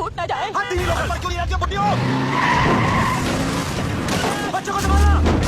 फूट ना जाए। हाँ, 3 लोग पर क्यों नहीं आती बुड्ढियों? बच्चों को संभालना।